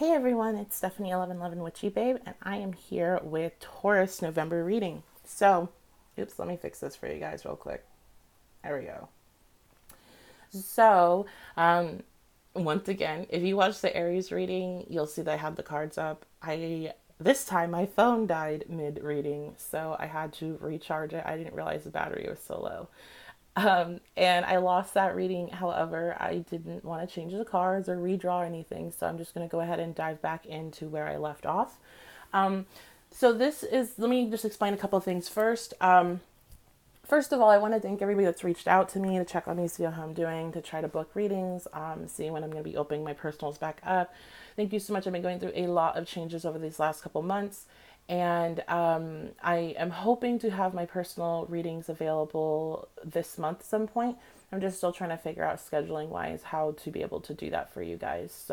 Hey everyone, it's Stephanie 1111 Witchy Babe, and I am here with Taurus November reading. Let me fix this for you guys real quick. There we go. So, um, Once again, if you watch the Aries reading, you'll see that I have the cards up. This time my phone died mid reading, so I had to recharge it. I didn't realize the battery was so low. And I lost that reading. However, I didn't want to change the cards or redraw anything, so I'm just going to go ahead and dive back into where I left off. Um, let me just explain a couple of things first. First of all, I want to thank everybody that's reached out to me to check on me, see how I'm doing, to try to book readings, see when I'm going to be opening my personals back up. Thank you so much. I've been going through a lot of changes over these last couple months, and I am hoping to have my personal readings available this month at some point. I'm just still trying to figure out scheduling wise how to be able to do that for you guys.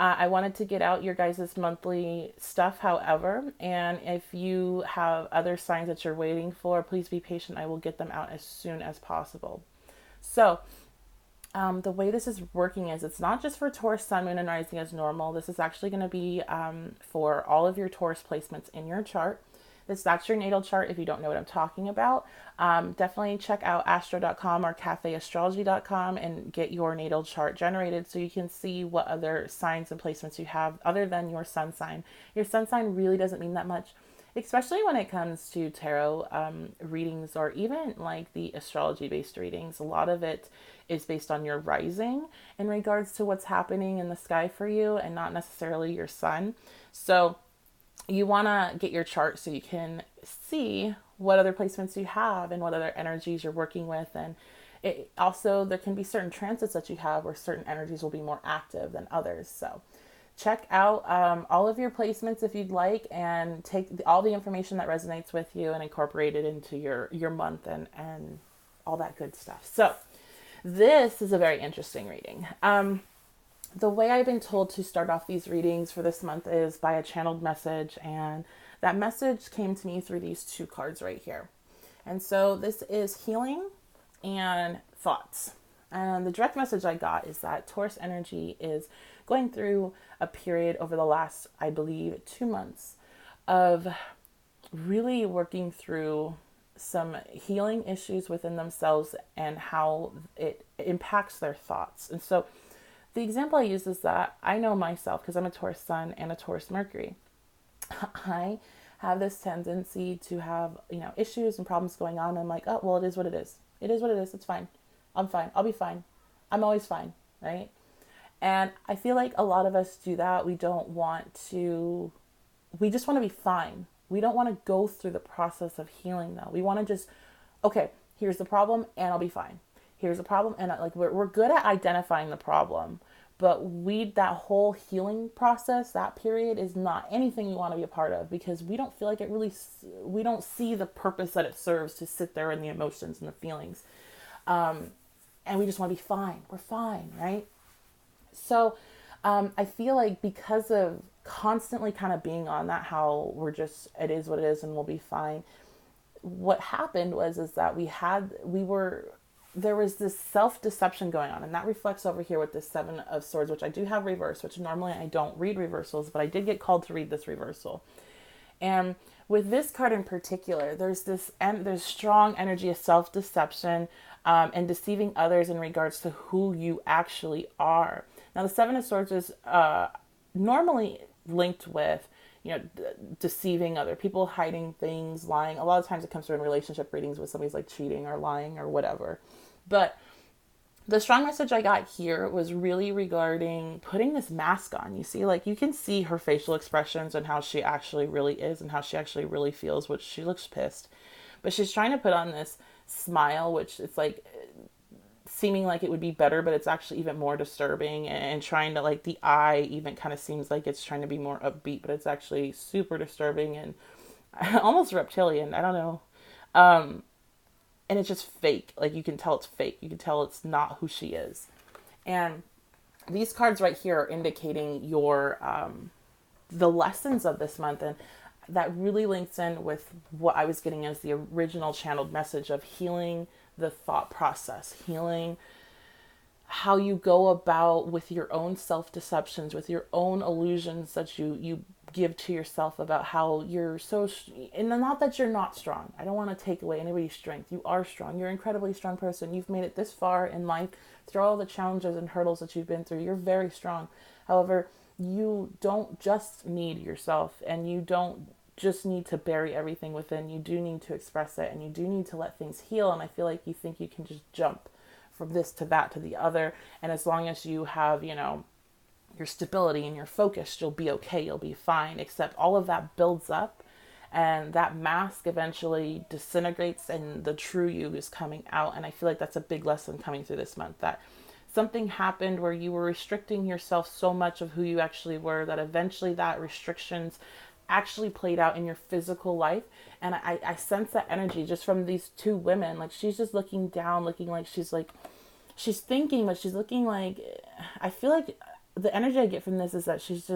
I wanted to get out your guys' monthly stuff, however, and if you have other signs that you're waiting for, please be patient. I will get them out as soon as possible. So, the way this is working is it's not just for Taurus, Sun, Moon, and Rising as normal. This is actually going to be for all of your Taurus placements in your chart. That's your natal chart if you don't know what I'm talking about. Definitely check out astro.com or cafeastrology.com and get your natal chart generated so you can see what other signs and placements you have other than your sun sign. Your sun sign really doesn't mean that much, especially when it comes to tarot readings or even like the astrology based readings. A lot of it is based on your rising in regards to what's happening in the sky for you and not necessarily your sun. So you want to get your chart so you can see what other placements you have and what other energies you're working with. And there can be certain transits that you have where certain energies will be more active than others. So check out all of your placements if you'd like, and take all the information that resonates with you and incorporate it into your month and all that good stuff. So this is a very interesting reading. The way I've been told to start off these readings for this month is by a channeled message, and that message came to me through these two cards right here. And so this is healing and thoughts. And the direct message I got is that Taurus energy is going through a period over the last, I believe, 2 months of really working through some healing issues within themselves and how it impacts their thoughts. And so the example I use is that I know myself because I'm a Taurus Sun and a Taurus Mercury. I have this tendency to have, issues and problems going on. And I'm like, oh, well, it is what it is. It is what it is. It's fine. I'm fine. I'll be fine. I'm always fine, right? And I feel like a lot of us do that. We just want to be fine. We don't want to go through the process of healing though. We want to just, okay, here's the problem and I'll be fine. Here's the problem. And we're good at identifying the problem, but that whole healing process, that period is not anything we want to be a part of because we don't feel like we don't see the purpose that it serves to sit there in the emotions and the feelings. And we just want to be fine. We're fine, right? So I feel like because of constantly kind of being on that, how it is what it is and we'll be fine. What happened is that there was this self-deception going on, and that reflects over here with this Seven of Swords, which I do have reversed, which normally I don't read reversals, but I did get called to read this reversal. And with this card in particular, there's strong energy of self-deception and deceiving others in regards to who you actually are. Now, the Seven of Swords is normally linked with deceiving other people, hiding things, lying. A lot of times it comes through in relationship readings with somebody's like cheating or lying or whatever. But the strong message I got here was really regarding putting this mask on. You see, like you can see her facial expressions and how she actually really is and how she actually really feels, which she looks pissed. But she's trying to put on this smile, which it's like seeming like it would be better, but it's actually even more disturbing, and trying to, like, the eye even kind of seems like it's trying to be more upbeat, but it's actually super disturbing and almost reptilian. I don't know. And it's just fake. Like, you can tell it's fake. You can tell it's not who she is. And these cards right here are indicating the lessons of this month, and that really links in with what I was getting as the original channeled message of healing the thought process, healing how you go about with your own self-deceptions, with your own illusions that you give to yourself about how you're so, and not that you're not strong. I don't want to take away anybody's strength. You are strong. You're an incredibly strong person. You've made it this far in life through all the challenges and hurdles that you've been through. You're very strong. However, you don't just need yourself, and you don't just need to bury everything within. You do need to express it, and you do need to let things heal. And I feel like you think you can just jump from this to that to the other, and as long as you have, your stability and your focus, you'll be okay, you'll be fine. Except all of that builds up, and that mask eventually disintegrates, and the true you is coming out. And I feel like that's a big lesson coming through this month, that something happened where you were restricting yourself so much of who you actually were, that eventually that restrictions actually played out in your physical life. And I sense that energy just from these two women. Like, she's just looking down, looking like she's thinking, but she's looking like, I feel like the energy I get from this is that she's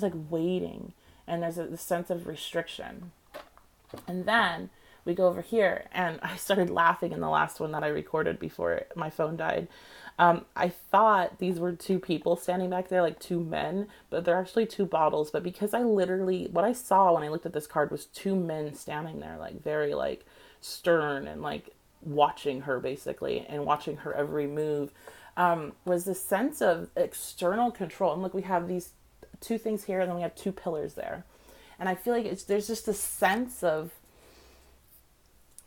like waiting, and there's a sense of restriction. And then we go over here, and I started laughing in the last one that I recorded before my phone died. I thought these were two people standing back there, like two men, but they're actually two bottles. But because what I saw when I looked at this card was two men standing there, like very like stern and like watching her basically, and watching her every move, was this sense of external control. And look, we have these two things here, and then we have two pillars there. And I feel like there's just a sense of,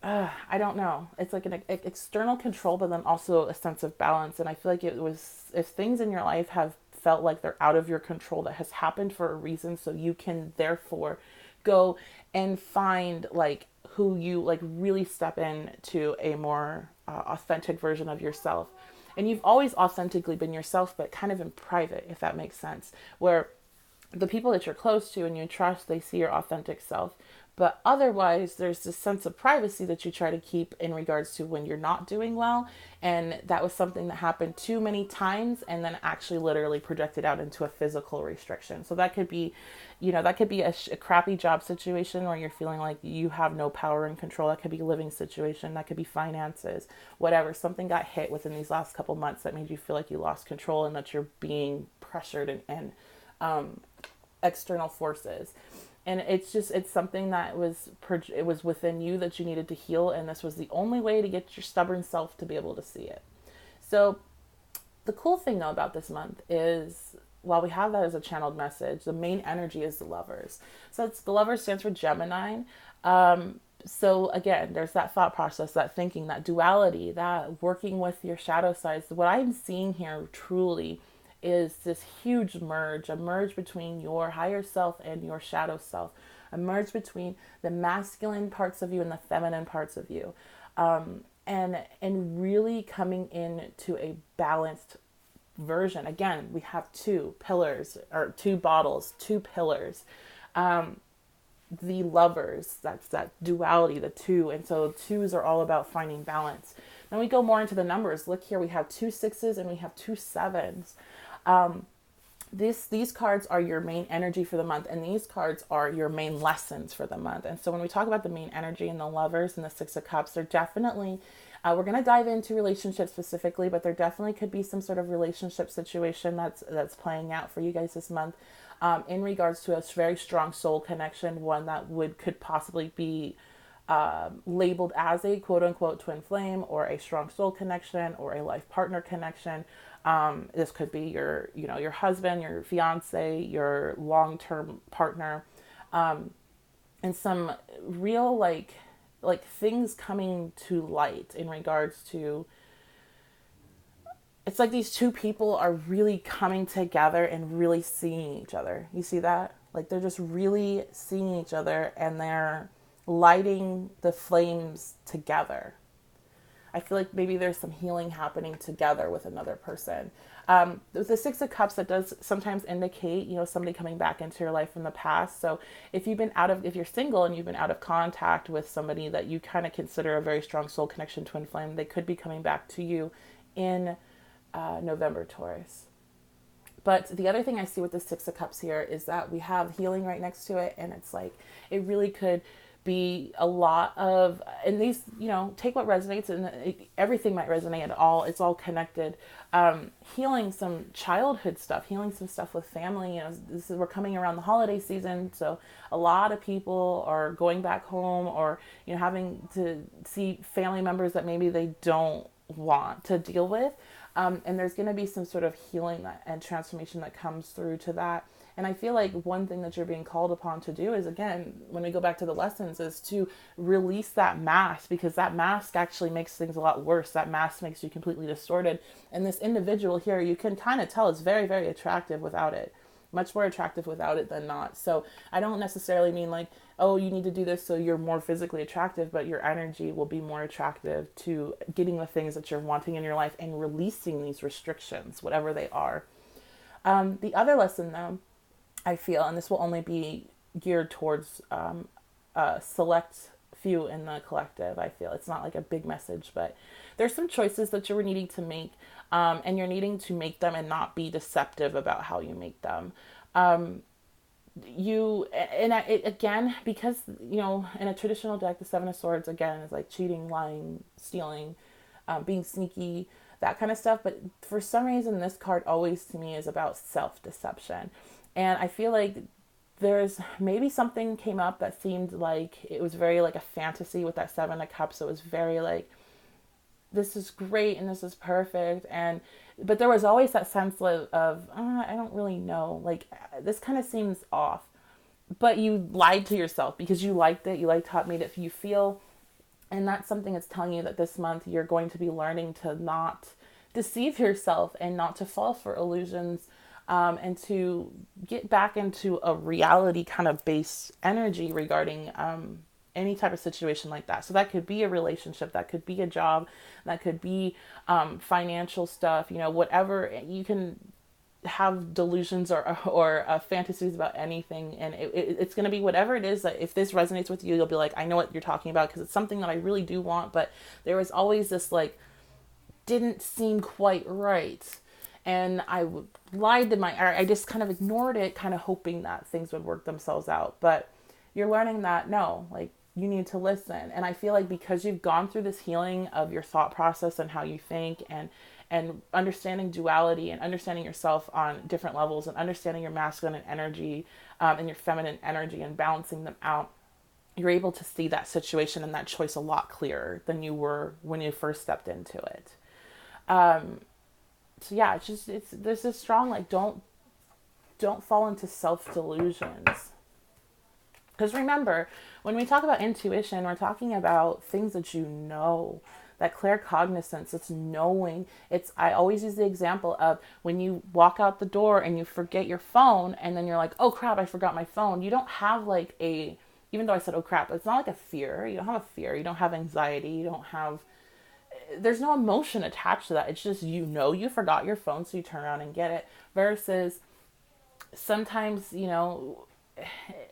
I don't know. It's like an external control, but then also a sense of balance. And I feel like it was, if things in your life have felt like they're out of your control, that has happened for a reason. So you can therefore go and find like who you like, really step into a more authentic version of yourself. And you've always authentically been yourself, but kind of in private, if that makes sense, where the people that you're close to and you trust, they see your authentic self. But otherwise, there's this sense of privacy that you try to keep in regards to when you're not doing well. And that was something that happened too many times, and then actually literally projected out into a physical restriction. So that could be, a crappy job situation where you're feeling like you have no power and control. That could be a living situation. That could be finances, whatever. Something got hit within these last couple months that made you feel like you lost control, and that you're being pressured and external forces. And it's something that it was within you that you needed to heal, and this was the only way to get your stubborn self to be able to see it. So the cool thing though about this month is, while we have that as a channeled message, the main energy is the Lovers. So the Lovers stands for Gemini. So again, there's that thought process, that thinking, that duality, that working with your shadow sides. What I'm seeing here truly is this huge merge, a merge between your higher self and your shadow self, a merge between the masculine parts of you and the feminine parts of you, and really coming into a balanced version. Again, we have two pillars, or two bottles, two pillars. The Lovers, that's that duality, the two, and so twos are all about finding balance. Then we go more into the numbers. Look here, we have two sixes and we have two sevens. These cards are your main energy for the month, and these cards are your main lessons for the month. And so when we talk about the main energy and the Lovers and the Six of Cups, they're definitely, we're going to dive into relationships specifically, but there definitely could be some sort of relationship situation that's playing out for you guys this month, in regards to a very strong soul connection, one that could possibly be labeled as a quote unquote twin flame, or a strong soul connection, or a life partner connection. This could be your husband, your fiance, your long-term partner, and some real like things coming to light in regards to, it's like these two people are really coming together and really seeing each other. You see that? Like, they're just really seeing each other, and they're lighting the flames together. I feel like maybe there's some healing happening together with another person. With the Six of Cups, that does sometimes indicate, somebody coming back into your life from the past. So if you're single and you've been out of contact with somebody that you kind of consider a very strong soul connection, twin flame, they could be coming back to you in November, Taurus. But the other thing I see with the Six of Cups here is that we have healing right next to it, and it's like, it really could be a lot of, and these, take what resonates, and everything might resonate at all. It's all connected. Healing some childhood stuff, healing some stuff with family. We're coming around the holiday season, so a lot of people are going back home, or having to see family members that maybe they don't want to deal with. And there's going to be some sort of healing and transformation that comes through to that. And I feel like one thing that you're being called upon to do is, again, when we go back to the lessons, is to release that mask, because that mask actually makes things a lot worse. That mask makes you completely distorted. And this individual here, you can kind of tell is very, very attractive without it. Much more attractive without it than not. So I don't necessarily mean like, oh, you need to do this so you're more physically attractive, but your energy will be more attractive to getting the things that you're wanting in your life and releasing these restrictions, whatever they are. The other lesson, though, I feel, and this will only be geared towards a select few in the collective, I feel. It's not like a big message, but there's some choices that you're needing to make, and you're needing to make them and not be deceptive about how you make them. Again, because, in a traditional deck, the Seven of Swords, again, is like cheating, lying, stealing, being sneaky, that kind of stuff. But for some reason, this card always to me is about self-deception. And I feel like there's maybe something came up that seemed like it was very like a fantasy with that Seven of Cups. It was very like, this is great and this is perfect. But there was always that sense of I don't really know. Like, this kind of seems off. But you lied to yourself because you liked it. You liked how it made it you feel. And that's something that's telling you that this month you're going to be learning to not deceive yourself and not to fall for illusions. And to get back into a reality kind of based energy regarding any type of situation like that. So that could be a relationship, that could be a job, that could be financial stuff, whatever. You can have delusions or fantasies about anything, and it's going to be whatever it is. That if this resonates with you, you'll be like, I know what you're talking about, because it's something that I really do want, but there was always this like, didn't seem quite right. And I lied to I just kind of ignored it, kind of hoping that things would work themselves out. But you're learning that, no, like, you need to listen. And I feel like because you've gone through this healing of your thought process and how you think, and understanding duality and understanding yourself on different levels, and understanding your masculine energy and your feminine energy and balancing them out, you're able to see that situation and that choice a lot clearer than you were when you first stepped into it. So yeah, there's this strong, like, don't fall into self-delusions. Because remember, when we talk about intuition, we're talking about things that that claircognizance, it's knowing. I always use the example of when you walk out the door and you forget your phone, and then you're like, oh crap, I forgot my phone. You don't have like even though I said, oh crap, it's not like a fear. You don't have a fear. You don't have anxiety. There's no emotion attached to that. It's just, you forgot your phone, so you turn around and get it. Versus sometimes,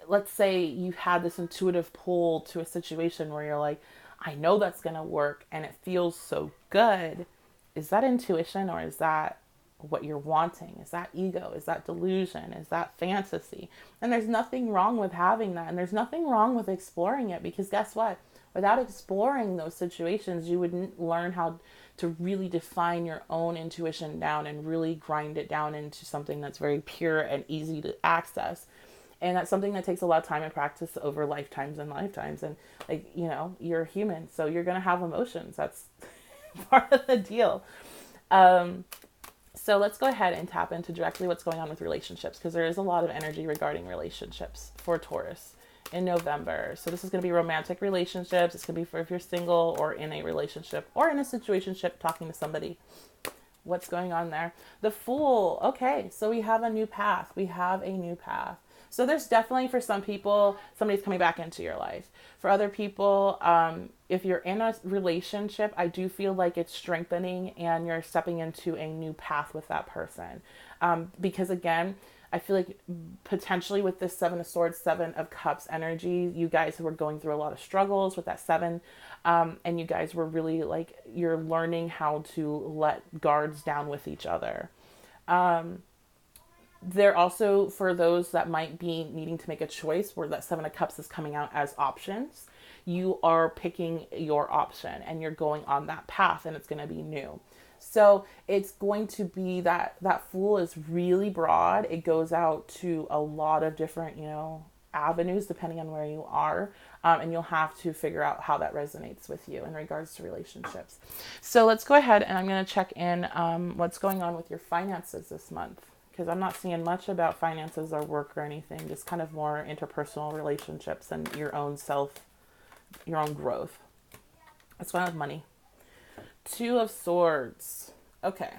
let's say you had this intuitive pull to a situation where you're like, I know that's going to work and it feels so good. Is that intuition, or is that what you're wanting? Is that ego? Is that delusion? Is that fantasy? And there's nothing wrong with having that. And there's nothing wrong with exploring it, because guess what? Without exploring those situations, you wouldn't learn how to really define your own intuition down and really grind it down into something that's very pure and easy to access. And that's something that takes a lot of time and practice over lifetimes and lifetimes. And like, you're human, so you're going to have emotions. That's part of the deal. So let's go ahead and tap into directly what's going on with relationships, because there is a lot of energy regarding relationships for Taurus in November. So this is going to be romantic relationships. It's going to be for if you're single or in a relationship or in a situationship talking to somebody. What's going on there? The Fool. Okay, so we have a new path. So there's definitely, for some people, somebody's coming back into your life. For other people, if you're in a relationship, I do feel like it's strengthening and you're stepping into a new path with that person. Because again, I feel like potentially with this Seven of Swords, Seven of Cups energy, you guys were going through a lot of struggles with that seven. And you guys were really like, you're learning how to let guards down with each other. They're also for those that might be needing to make a choice where that Seven of Cups is coming out as options. You are picking your option and you're going on that path, and it's going to be new. So it's going to be that Fool is really broad. It goes out to a lot of different, avenues depending on where you are. And you'll have to figure out how that resonates with you in regards to relationships. So let's go ahead and I'm going to check in what's going on with your finances this month, because I'm not seeing much about finances or work or anything, just kind of more interpersonal relationships and your own self, your own growth. What's going on with money? Two of Swords. Okay.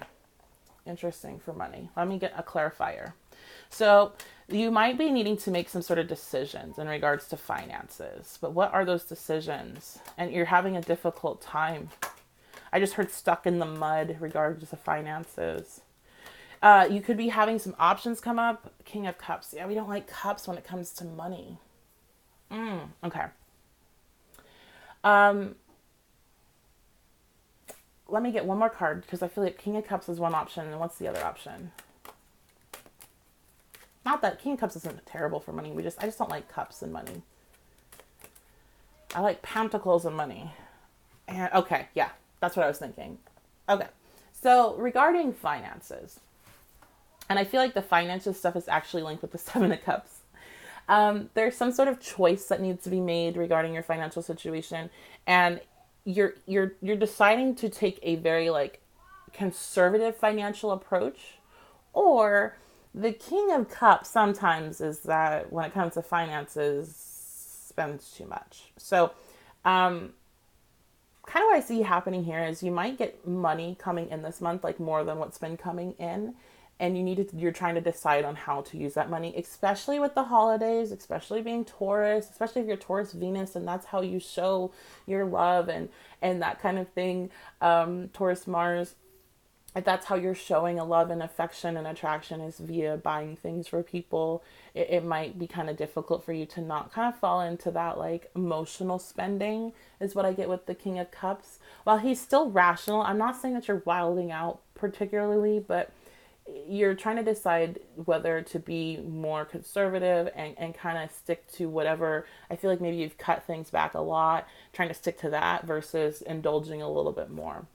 Interesting for money. Let me get a clarifier. So you might be needing to make some sort of decisions in regards to finances, but what are those decisions? And you're having a difficult time. I just heard stuck in the mud regardless of finances. You could be having some options come up. King of Cups. Yeah, we don't like cups when it comes to money. Okay. Let me get one more card because I feel like King of Cups is one option. And what's the other option? Not that King of Cups isn't terrible for money. I just don't like cups and money. I like pentacles and money. And okay, yeah, that's what I was thinking. Okay. So regarding finances, and I feel like the finances stuff is actually linked with the Seven of Cups. There's some sort of choice that needs to be made regarding your financial situation, and you're deciding to take a very like conservative financial approach, or the King of Cups sometimes is that when it comes to finances, spends too much. So, kind of what I see happening here is you might get money coming in this month, like more than what's been coming in. And you're trying to decide on how to use that money, especially with the holidays, especially being Taurus, especially if you're Taurus Venus, and that's how you show your love and that kind of thing. Taurus Mars, if that's how you're showing a love and affection and attraction is via buying things for people, it might be kind of difficult for you to not kind of fall into that like emotional spending is what I get with the King of Cups. While he's still rational, I'm not saying that you're wilding out particularly, but you're trying to decide whether to be more conservative and kind of stick to whatever. I feel like maybe you've cut things back a lot, trying to stick to that versus indulging a little bit more.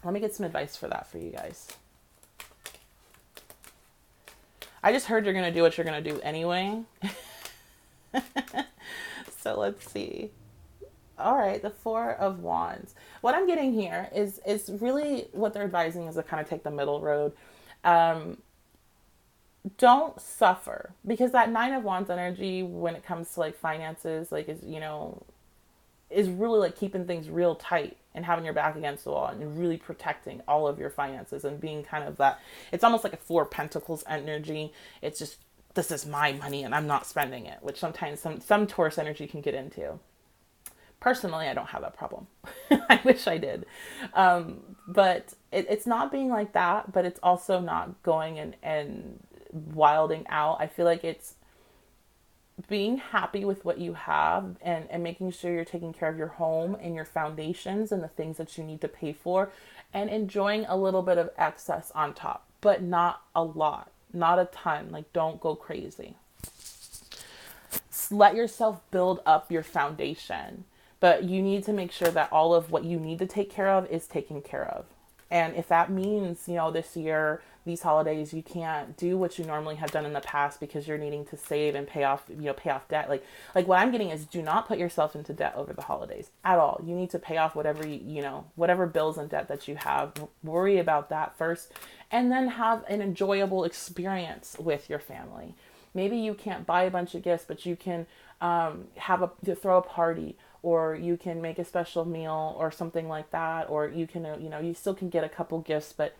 Let me get some advice for that for you guys. I just heard you're going to do what you're going to do anyway. So let's see. All right, the Four of Wands. What I'm getting here is really what they're advising is to kind of take the middle road. Don't suffer, because that Nine of Wands energy when it comes to like finances, like is really like keeping things real tight and having your back against the wall and really protecting all of your finances and being kind of that. It's almost like a Four of Pentacles energy. It's just, this is my money and I'm not spending it, which sometimes some Taurus energy can get into. Personally, I don't have that problem. I wish I did. But it's not being like that, but it's also not going and wilding out. I feel like it's being happy with what you have and making sure you're taking care of your home and your foundations and the things that you need to pay for, and enjoying a little bit of excess on top, but not a lot, not a ton. Like, don't go crazy. Let yourself build up your foundation. But you need to make sure that all of what you need to take care of is taken care of. And if that means, this year, these holidays, you can't do what you normally have done in the past because you're needing to save and pay off debt. Like what I'm getting is, do not put yourself into debt over the holidays at all. You need to pay off whatever, whatever bills and debt that you have. Worry about that first, and then have an enjoyable experience with your family. Maybe you can't buy a bunch of gifts, but you can throw a party, or you can make a special meal or something like that, or you can, you still can get a couple gifts, but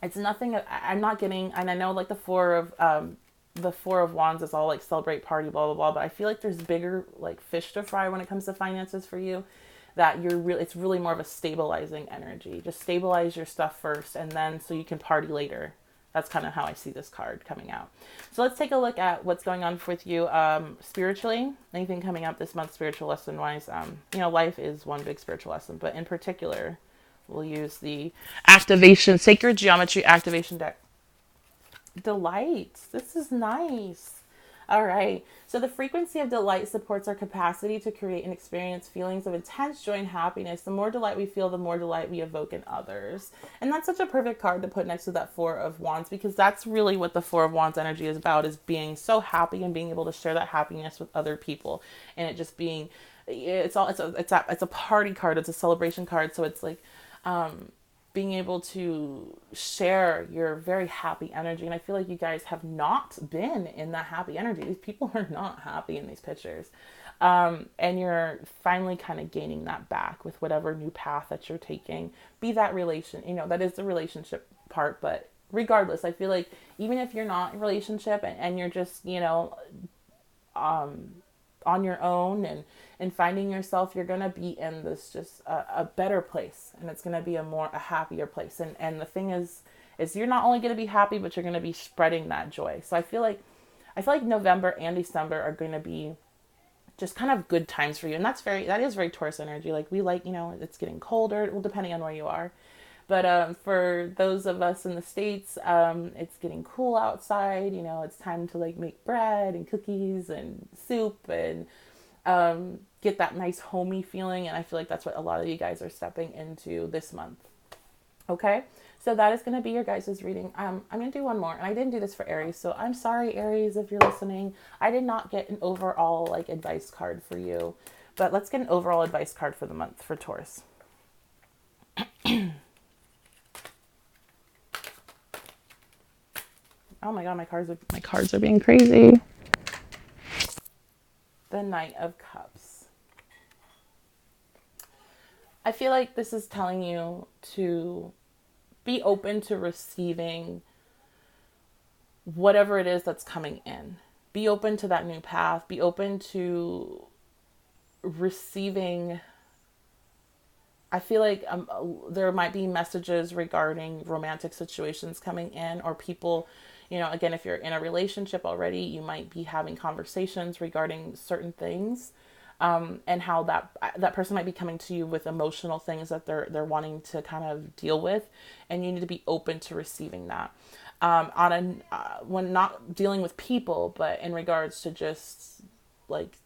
it's nothing. I'm not getting, and I know like the Four of Wands is all like celebrate, party, blah, blah, blah, but I feel like there's bigger like fish to fry when it comes to finances for you, that it's really more of a stabilizing energy. Just stabilize your stuff first, and then so you can party later. That's kind of how I see this card coming out. So let's take a look at what's going on with you spiritually. Anything coming up this month spiritual lesson wise. Life is one big spiritual lesson, but in particular, we'll use the Sacred Geometry Activation deck. Delight. This is nice. All right. So the frequency of delight supports our capacity to create and experience feelings of intense joy and happiness. The more delight we feel, the more delight we evoke in others. And that's such a perfect card to put next to that Four of Wands, because that's really what the Four of Wands energy is about, is being so happy and being able to share that happiness with other people. And it just being, it's a party card. It's a celebration card. So it's like, being able to share your very happy energy. And I feel like you guys have not been in that happy energy. These people are not happy in these pictures. And you're finally kind of gaining that back with whatever new path that you're taking. Be that relation, that is the relationship part. But regardless, I feel like even if you're not in a relationship and you're just, on your own and finding yourself, you're going to be in this just a better place, and it's going to be a happier place. And the thing is you're not only going to be happy, but you're going to be spreading that joy. So I feel like November and December are going to be just kind of good times for you. And that is very Taurus energy. Like we like, it's getting colder, well, depending on where you are. But for those of us in the States, it's getting cool outside. It's time to like make bread and cookies and soup and get that nice homey feeling. And I feel like that's what a lot of you guys are stepping into this month. Okay, so that is going to be your guys' reading. I'm going to do one more. And I didn't do this for Aries, so I'm sorry, Aries, if you're listening. I did not get an overall like advice card for you. But let's get an overall advice card for the month for Taurus. Oh my god, my cards are being crazy. The Knight of Cups. I feel like this is telling you to be open to receiving whatever it is that's coming in. Be open to that new path. Be open to receiving. I feel like there might be messages regarding romantic situations coming in, or people, again, if you're in a relationship already, you might be having conversations regarding certain things, and how that person might be coming to you with emotional things that they're wanting to kind of deal with, and you need to be open to receiving that. When not dealing with people, but in regards to just like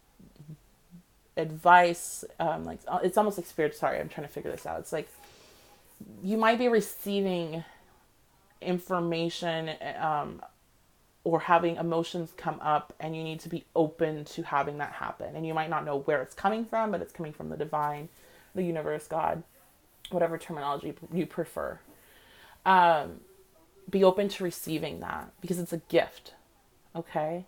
advice, like it's almost like spirit. Sorry, I'm trying to figure this out. It's like you might be receiving information, or having emotions come up, and you need to be open to having that happen. And you might not know where it's coming from, but it's coming from the divine, the universe, God, whatever terminology you prefer. Be open to receiving that, because it's a gift. Okay.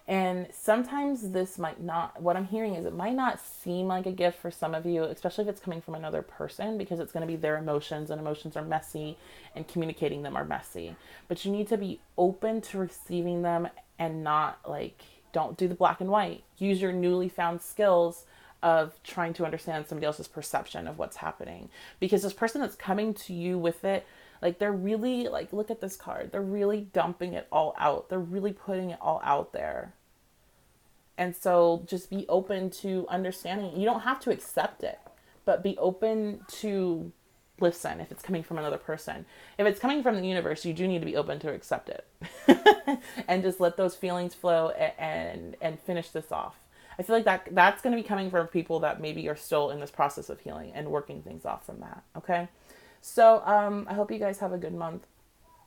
And sometimes this might not, what I'm hearing is it might not seem like a gift for some of you, especially if it's coming from another person, because it's going to be their emotions, and emotions are messy, and communicating them are messy. But you need to be open to receiving them, and not like, don't do the black and white. Use your newly found skills of trying to understand somebody else's perception of what's happening. Because this person that's coming to you with it, like they're really like, look at this card. They're really dumping it all out. They're really putting it all out there. And so just be open to understanding. You don't have to accept it, but be open to listen if it's coming from another person. If it's coming from the universe, you do need to be open to accept it. And just let those feelings flow and finish this off. I feel like that's going to be coming from people that maybe are still in this process of healing and working things off from that. Okay. So I hope you guys have a good month.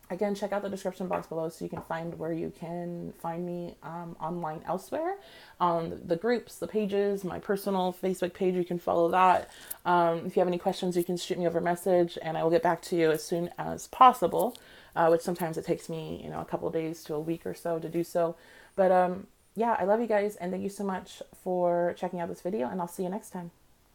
Again, check out the description box below so you can find where you can find me online elsewhere. The groups, the pages, my personal Facebook page, you can follow that. If you have any questions, you can shoot me over a message, and I will get back to you as soon as possible, which sometimes it takes me, a couple of days to a week or so to do so. But yeah, I love you guys, and thank you so much for checking out this video, and I'll see you next time.